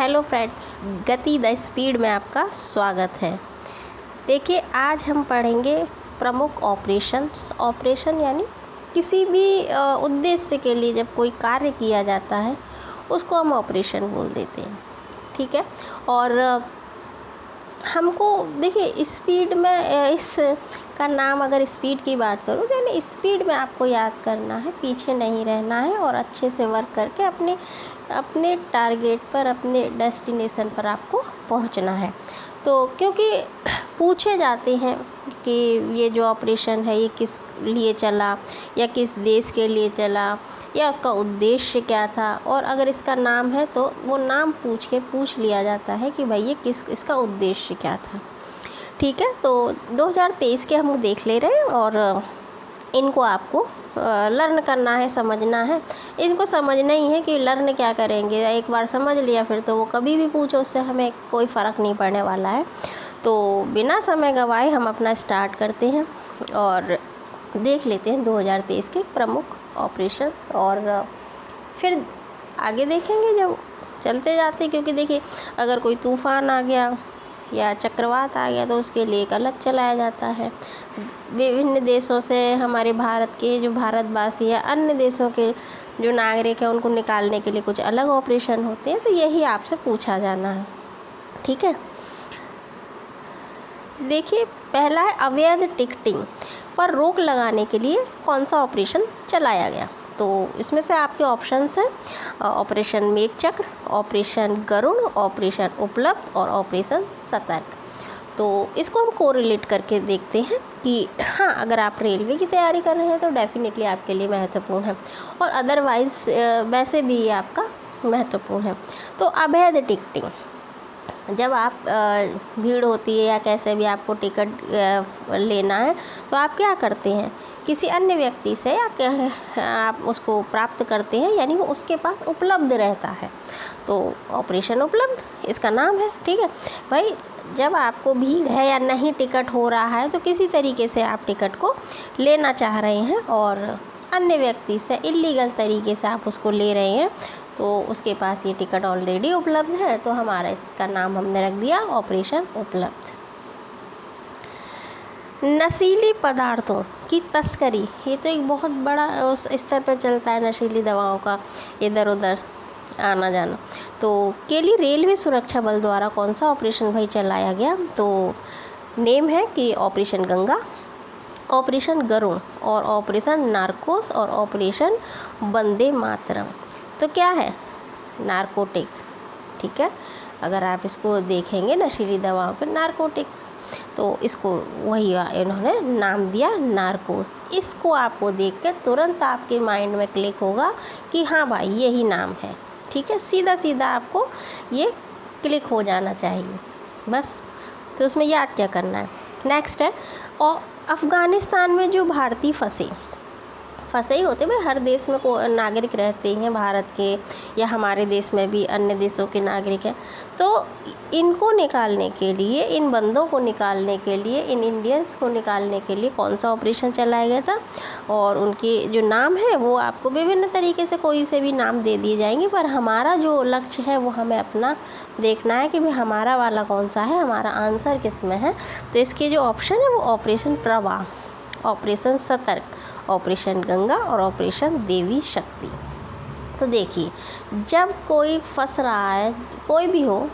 Hello friends, गति the speed में आपका स्वागत है। देखिए, आज हम पढ़ेंगे प्रमुख ऑपरेशन यानी किसी भी उद्देश्य के लिए जब कोई कार्य किया जाता है उसको हम ऑपरेशन बोल देते हैं। ठीक है। और हमको देखिए स्पीड में इस का नाम, अगर स्पीड की बात करूँ तो यानी स्पीड में आपको याद करना है, पीछे नहीं रहना है और अच्छे से वर्क करके अपने टारगेट पर, अपने डेस्टिनेशन पर आपको पहुंचना है। तो क्योंकि पूछे जाते हैं कि ये जो ऑपरेशन है ये किस लिए चला या किस देश के लिए चला या उसका उद्देश्य क्या था, और अगर इसका नाम है तो वो नाम पूछ लिया जाता है कि भाई ये इसका उद्देश्य क्या था। ठीक है। तो 2023 के हम देख ले रहे हैं और इनको आपको लर्न करना है, समझना है। इनको समझना ही है कि लर्न क्या करेंगे, एक बार समझ लिया फिर तो वो कभी भी पूछो उससे हमें कोई फ़र्क नहीं पड़ने वाला है। तो बिना समय गंवाए हम अपना स्टार्ट करते हैं और देख लेते हैं 2023 के प्रमुख ऑपरेशंस, और फिर आगे देखेंगे जब चलते जाते। क्योंकि देखिए, अगर कोई तूफ़ान आ गया या चक्रवात आ गया तो उसके लिए एक अलग चलाया जाता है। विभिन्न देशों से हमारे भारत के जो भारतवासी या अन्य देशों के जो नागरिक हैं उनको निकालने के लिए कुछ अलग ऑपरेशन होते हैं। तो यही आपसे पूछा जाना है। ठीक है। देखिए, पहला है अवैध टिकटिंग पर रोक लगाने के लिए कौन सा ऑपरेशन चलाया गया। तो इसमें से आपके ऑप्शंस हैं ऑपरेशन मेघचक्र, ऑपरेशन गरुड़, ऑपरेशन उपलब्ध और ऑपरेशन सतर्क। तो इसको हम कोरिलेट करके देखते हैं कि हाँ, अगर आप रेलवे की तैयारी कर रहे हैं तो डेफिनेटली आपके लिए महत्वपूर्ण है, और अदरवाइज़ वैसे भी ये आपका महत्वपूर्ण है। तो अवैध टिकटिंग, जब आप भीड़ होती है या कैसे भी आपको टिकट लेना है तो आप क्या करते हैं, किसी अन्य व्यक्ति से या आप उसको प्राप्त करते हैं, यानी वो उसके पास उपलब्ध रहता है। तो ऑपरेशन उपलब्ध इसका नाम है। ठीक है भाई, जब आपको भीड़ है या नहीं टिकट हो रहा है तो किसी तरीके से आप टिकट को लेना चाह रहे हैं और अन्य व्यक्ति से इल्लीगल तरीके से आप उसको ले रहे हैं, तो उसके पास ये टिकट ऑलरेडी उपलब्ध है, तो हमारा इसका नाम हमने रख दिया ऑपरेशन उपलब्ध। नशीली पदार्थों की तस्करी, ये तो एक बहुत बड़ा उस स्तर पर चलता है, नशीली दवाओं का इधर उधर आना जाना। तो के लिए रेलवे सुरक्षा बल द्वारा कौन सा ऑपरेशन भाई चलाया गया। तो नेम है कि ऑपरेशन गंगा, ऑपरेशन गरुड़ और ऑपरेशन नार्कोस और ऑपरेशन वंदे मातरम। तो क्या है, नारकोटिक। ठीक है, अगर आप इसको देखेंगे नशीली दवाओं के नारकोटिक्स, तो इसको वही इन्होंने नाम दिया नार्कोस। इसको आपको देख के तुरंत आपके माइंड में क्लिक होगा कि हाँ भाई यही नाम है। ठीक है, सीधा सीधा आपको ये क्लिक हो जाना चाहिए बस। तो उसमें याद क्या करना है। नेक्स्ट है, और अफ़गानिस्तान में जो भारतीय फंसे ही होते, भाई हर देश में को नागरिक रहते हैं भारत के, या हमारे देश में भी अन्य देशों के नागरिक हैं। तो इनको निकालने के लिए, इन बंदों को निकालने के लिए, इन इंडियंस को निकालने के लिए कौन सा ऑपरेशन चलाया गया था। और उनके जो नाम है वो आपको विभिन्न तरीके से कोई से भी नाम दे दिए जाएंगे, पर हमारा जो लक्ष्य है वो हमें अपना देखना है कि भाई हमारा वाला कौन सा है, हमारा आंसर किस में है। तो इसके जो ऑप्शन है वो ऑपरेशन प्रवाह, ऑपरेशन सतर्क, ऑपरेशन गंगा और ऑपरेशन देवी शक्ति। तो देखिए, जब कोई फंस रहा है, कोई भी हो,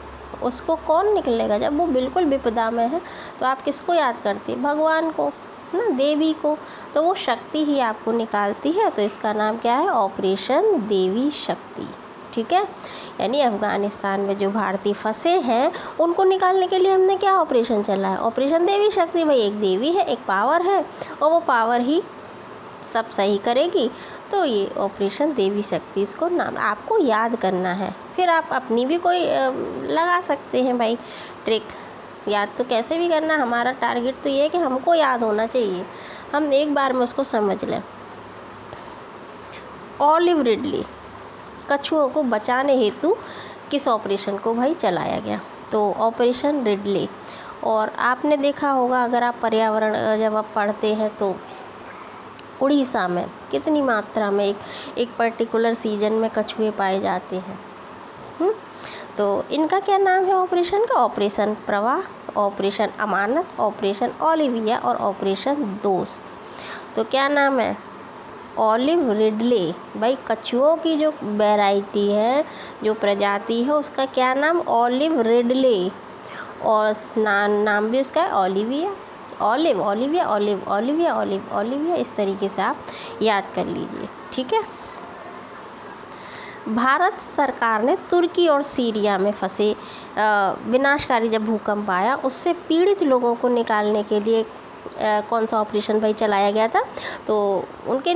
उसको कौन निकलेगा जब वो बिल्कुल विपदा में है, तो आप किसको याद करती है, भगवान को ना, देवी को। तो वो शक्ति ही आपको निकालती है। तो इसका नाम क्या है, ऑपरेशन देवी शक्ति। ठीक है, यानी अफ़गानिस्तान में जो भारतीय फंसे हैं उनको निकालने के लिए हमने क्या ऑपरेशन चला है, ऑपरेशन देवी शक्ति। भाई एक देवी है, एक पावर है, और वो पावर ही सब सही करेगी। तो ये ऑपरेशन देवी शक्ति, इसको नाम आपको याद करना है। फिर आप अपनी भी कोई लगा सकते हैं भाई ट्रिक, याद तो कैसे भी करना। हमारा टारगेट तो ये है कि हमको याद होना चाहिए, हम एक बार में उसको समझ लें। ऑलिव रिडली कछुओं को बचाने हेतु किस ऑपरेशन को भाई चलाया गया। तो ऑपरेशन रिडले। और आपने देखा होगा, अगर आप पर्यावरण जब आप पढ़ते हैं तो उड़ीसा में कितनी मात्रा में एक पर्टिकुलर सीजन में कछुए पाए जाते हैं। तो इनका क्या नाम है ऑपरेशन का? ऑपरेशन प्रवाह, ऑपरेशन अमानत, ऑपरेशन ओलिविया और ऑपरेशन दोस्त। तो क्या नाम है? Olive Ridley. भाई कछुओं की जो वैरायटी है, जो प्रजाति है, उसका क्या नाम? Olive Ridley. और नाम भी उसका है Olivia. Olive, Olivia, olive, Olivia, olive, Olivia, इस तरीके से आप याद कर लीजिए। ठीक है। भारत सरकार ने तुर्की और सीरिया में फंसे विनाशकारी जब भूकंप आया, उससे पीड़ित लोगों को निकालने के लिए कौन सा ऑपरेशन भाई चलाया गया था? तो उनके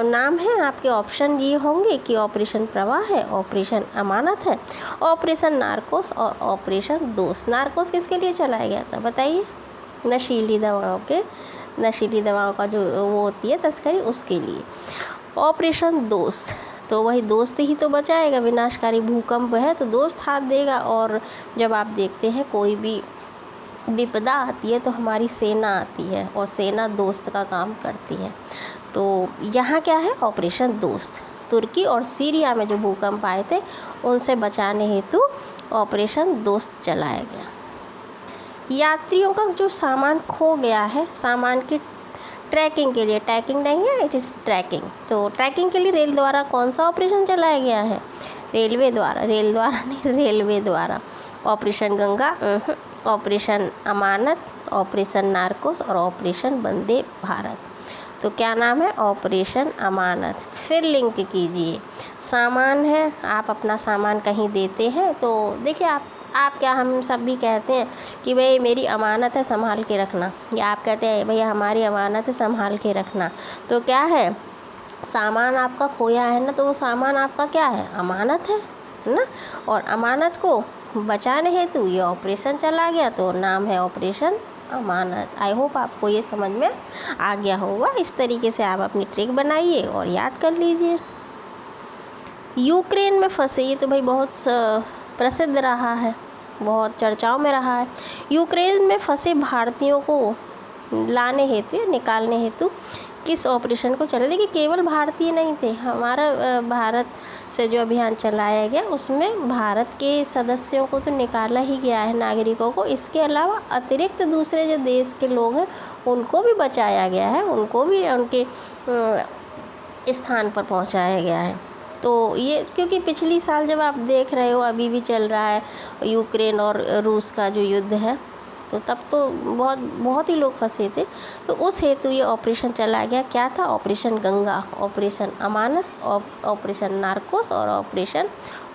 नाम हैं आपके ऑप्शन ये होंगे कि ऑपरेशन प्रवाह है, ऑपरेशन अमानत है, ऑपरेशन नार्कोस और ऑपरेशन दोस्त। नार्कोस किसके लिए चलाया गया था बताइए? नशीली दवाओं का जो वो होती है तस्करी, उसके लिए। ऑपरेशन दोस्त, तो वही दोस्त ही तो बचाएगा। विनाशकारी भूकंप है तो दोस्त हाथ देगा। और जब आप देखते हैं कोई भी विपदा आती है तो हमारी सेना आती है और सेना दोस्त का काम करती है। तो यहाँ क्या है? ऑपरेशन दोस्त। तुर्की और सीरिया में जो भूकंप आए थे उनसे बचाने हेतु ऑपरेशन दोस्त चलाया गया। यात्रियों का जो सामान खो गया है, सामान की ट्रैकिंग के लिए, ट्रैकिंग नहीं है, इट इज़ ट्रैकिंग। तो ट्रैकिंग के लिए रेल द्वारा कौन सा ऑपरेशन चलाया गया है? रेल द्वारा। ऑपरेशन गंगा, ऑपरेशन अमानत, ऑपरेशन नार्कोस और ऑपरेशन वंदे भारत। तो क्या नाम है? ऑपरेशन अमानत। फिर लिंक कीजिए। सामान है, आप अपना सामान कहीं देते हैं तो देखिए आप क्या, हम सब भी कहते हैं कि भाई मेरी अमानत है संभाल के रखना, या आप कहते हैं भैया हमारी अमानत है संभाल के रखना। तो क्या है? सामान आपका खोया है ना, तो वो सामान आपका क्या है? अमानत है ना। और अमानत को बचाने हेतु ये ऑपरेशन चला गया, तो नाम है ऑपरेशन अमानत। आई होप आपको ये समझ में आ गया होगा। इस तरीके से आप अपनी ट्रिक बनाइए और याद कर लीजिए। यूक्रेन में फंसे, ये तो भाई बहुत प्रसिद्ध रहा है, बहुत चर्चाओं में रहा है। यूक्रेन में फंसे भारतीयों को लाने हेतु या निकालने हेतु किस ऑपरेशन को चला? देखिए केवल भारतीय नहीं थे, हमारा भारत से जो अभियान चलाया गया उसमें भारत के सदस्यों को तो निकाला ही गया है, नागरिकों को। इसके अलावा अतिरिक्त दूसरे जो देश के लोग हैं उनको भी बचाया गया है, उनको भी उनके स्थान पर पहुंचाया गया है। तो ये क्योंकि पिछली साल जब आप देख रहे हो, अभी भी चल रहा है यूक्रेन और रूस का जो युद्ध है, तो तब तो बहुत ही लोग फंसे थे। तो उस हेतु ये ऑपरेशन चलाया गया। क्या था? ऑपरेशन गंगा, ऑपरेशन अमानत, ऑपरेशन नार्कोस और ऑपरेशन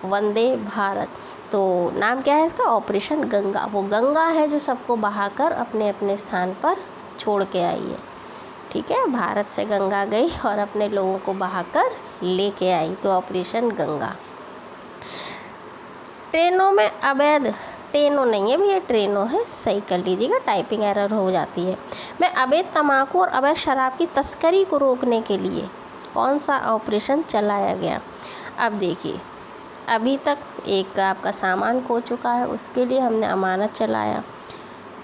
वंदे भारत। तो नाम क्या है इसका? ऑपरेशन गंगा। वो गंगा है जो सबको बहाकर अपने अपने स्थान पर छोड़ के आई है। ठीक है, भारत से गंगा गई और अपने लोगों को बहाकर लेके आई, तो ऑपरेशन गंगा। ट्रेनों में अवैध, ट्रेनों नहीं है भैया, ट्रेनों है, सही कर लीजिएगा, टाइपिंग एरर हो जाती है। मैं अवैध तंबाकू और अवैध शराब की तस्करी को रोकने के लिए कौन सा ऑपरेशन चलाया गया? अब देखिए, अभी तक एक आपका सामान खो चुका है, उसके लिए हमने अमानत चलाया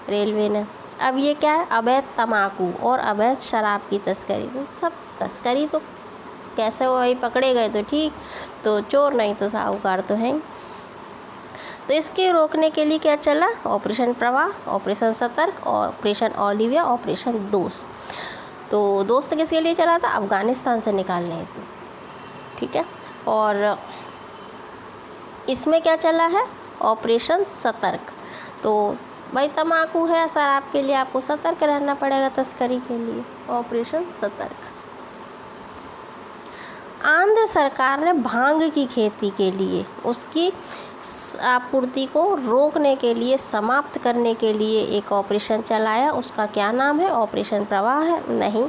रेलवे ने। अब ये क्या है? अवैध तंबाकू और अवैध शराब की तस्करी। तो सब तस्करी तो कैसे हो भाई? पकड़े गए तो ठीक, तो चोर नहीं तो साहूकार तो हैं। तो इसके रोकने के लिए क्या चला? ऑपरेशन प्रवाह, ऑपरेशन सतर्क, ऑपरेशन ओलिविया, ऑपरेशन दोस्त। तो दोस्त किसके लिए चला था? अफगानिस्तान से निकालने हेतु। ठीक है, और इसमें क्या चला है? ऑपरेशन सतर्क। तो भाई तम्बाकू है, शराब के लिए आपको सतर्क रहना पड़ेगा, तस्करी के लिए ऑपरेशन सतर्क। आंध्र सरकार ने भांग की खेती के लिए उसकी आपूर्ति को रोकने के लिए, समाप्त करने के लिए एक ऑपरेशन चलाया। उसका क्या नाम है? ऑपरेशन प्रवाह है? नहीं।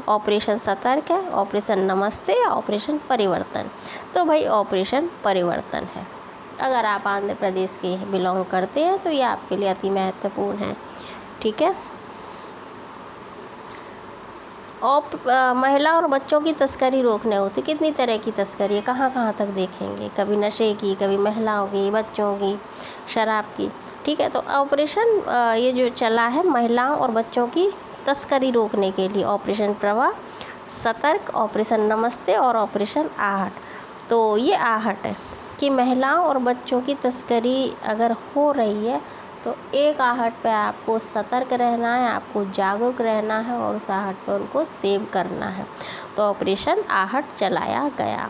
ऑपरेशन सतर्क है, ऑपरेशन नमस्ते या ऑपरेशन परिवर्तन? तो भाई ऑपरेशन परिवर्तन है। अगर आप आंध्र प्रदेश के बिलोंग करते हैं तो ये आपके लिए अति महत्वपूर्ण है। ठीक है। महिला और बच्चों की तस्करी रोकने होती, कितनी तरह की तस्करी, कहाँ कहाँ तक देखेंगे, कभी नशे की, कभी महिलाओं की, बच्चों की, शराब की। ठीक है, तो ऑपरेशन ये जो चला है महिलाओं और बच्चों की तस्करी रोकने के लिए, ऑपरेशन प्रवाह, सतर्क, ऑपरेशन नमस्ते और ऑपरेशन आहट। तो ये आहट है, कि महिलाओं और बच्चों की तस्करी अगर हो रही है तो एक आहट पे आपको सतर्क रहना है, आपको जागरूक रहना है और उस आहट पे उनको सेव करना है। तो ऑपरेशन आहट चलाया गया।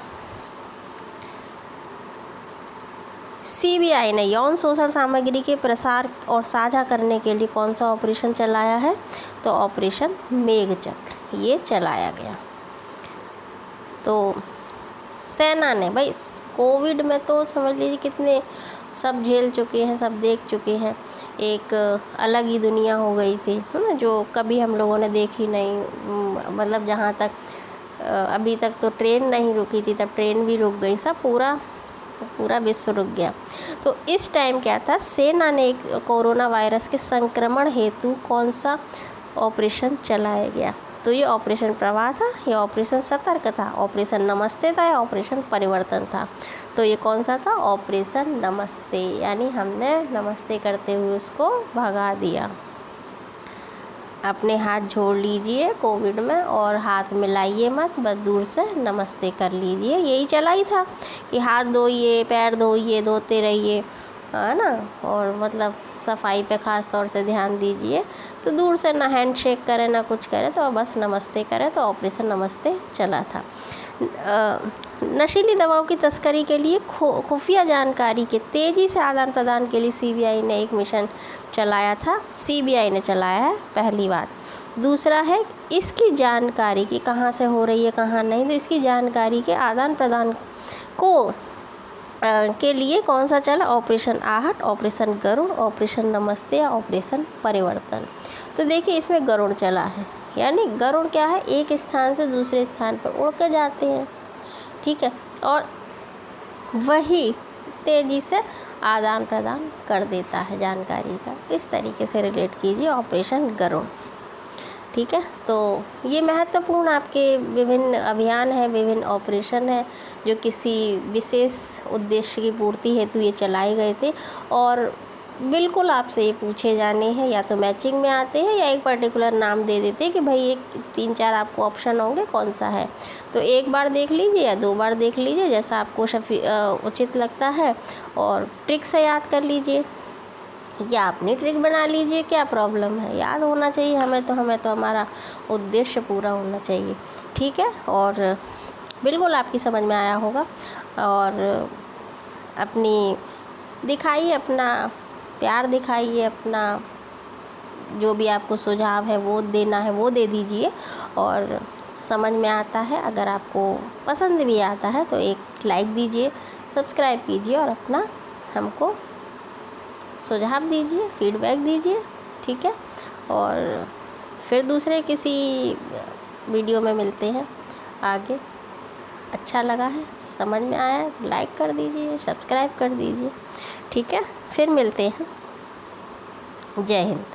सीबीआई ने यौन शोषण सामग्री के प्रसार और साझा करने के लिए कौन सा ऑपरेशन चलाया है? तो ऑपरेशन मेघचक्र ये चलाया गया। तो सेना ने भाई कोविड में तो समझ लीजिए कितने सब झेल चुके हैं, सब देख चुके हैं। एक अलग ही दुनिया हो गई थी, है ना, जो कभी हम लोगों ने देखी नहीं। मतलब जहाँ तक अभी तक तो ट्रेन नहीं रुकी थी, तब ट्रेन भी रुक गई, सब पूरा विश्व रुक गया। तो इस टाइम क्या था, सेना ने एक कोरोना वायरस के संक्रमण हेतु कौन सा ऑपरेशन चलाया गया? तो ये ऑपरेशन प्रवाह था, ये ऑपरेशन सतर्क था, ऑपरेशन नमस्ते था या ऑपरेशन परिवर्तन था? तो ये कौन सा था? ऑपरेशन नमस्ते, यानी हमने नमस्ते करते हुए उसको भगा दिया। अपने हाथ जोड़ लीजिए कोविड में और हाथ मिलाइए मत, बस दूर से नमस्ते कर लीजिए। यही चला ही था कि हाथ धोइए, पैर धोइए, धोते रहिए, है ना, और मतलब सफाई पे ख़ास तौर से ध्यान दीजिए। तो दूर से ना हैंड शेक करें ना कुछ करें, तो बस नमस्ते करें। तो ऑपरेशन नमस्ते चला था। नशीली दवाओं की तस्करी के लिए खुफिया जानकारी के तेज़ी से आदान प्रदान के लिए सीबीआई ने एक मिशन चलाया था। सीबीआई ने चलाया है, पहली बात। दूसरा है इसकी जानकारी कि कहाँ से हो रही है कहाँ नहीं, तो इसकी जानकारी के आदान प्रदान को के लिए कौन सा चला? ऑपरेशन आहट, ऑपरेशन गरुड़, ऑपरेशन नमस्ते या ऑपरेशन परिवर्तन। तो देखिए इसमें गरुड़ चला है, यानी गरुड़ क्या है, एक स्थान से दूसरे स्थान पर उड़ के जाते हैं, ठीक है, और वही तेज़ी से आदान प्रदान कर देता है जानकारी का। इस तरीके से रिलेट कीजिए ऑपरेशन गरुड़, ठीक है। तो ये महत्वपूर्ण आपके विभिन्न अभियान है, विभिन्न ऑपरेशन है जो किसी विशेष उद्देश्य की पूर्ति हेतु ये चलाए गए थे और बिल्कुल आपसे ये पूछे जाने हैं, या तो मैचिंग में आते हैं या एक पर्टिकुलर नाम दे देते हैं कि भाई एक 3-4 आपको ऑप्शन होंगे, कौन सा है। तो एक बार देख लीजिए या 2 बार देख लीजिए, जैसा आपको उचित लगता है, और ट्रिक से याद कर लीजिए या अपनी ट्रिक बना लीजिए। क्या प्रॉब्लम है, याद होना चाहिए हमें तो हमारा उद्देश्य पूरा होना चाहिए, ठीक है। और बिल्कुल आपकी समझ में आया होगा, और अपनी दिखाइए, अपना प्यार दिखाइए, अपना जो भी आपको सुझाव है वो देना है वो दे दीजिए। और समझ में आता है, अगर आपको पसंद भी आता है तो एक लाइक दीजिए, सब्सक्राइब कीजिए और अपना हमको सुझाव दीजिए, फीडबैक दीजिए, ठीक है। और फिर दूसरे किसी वीडियो में मिलते हैं आगे। अच्छा लगा है, समझ में आया है तो लाइक कर दीजिए, सब्सक्राइब कर दीजिए, ठीक है। फिर मिलते हैं। जय हिंद।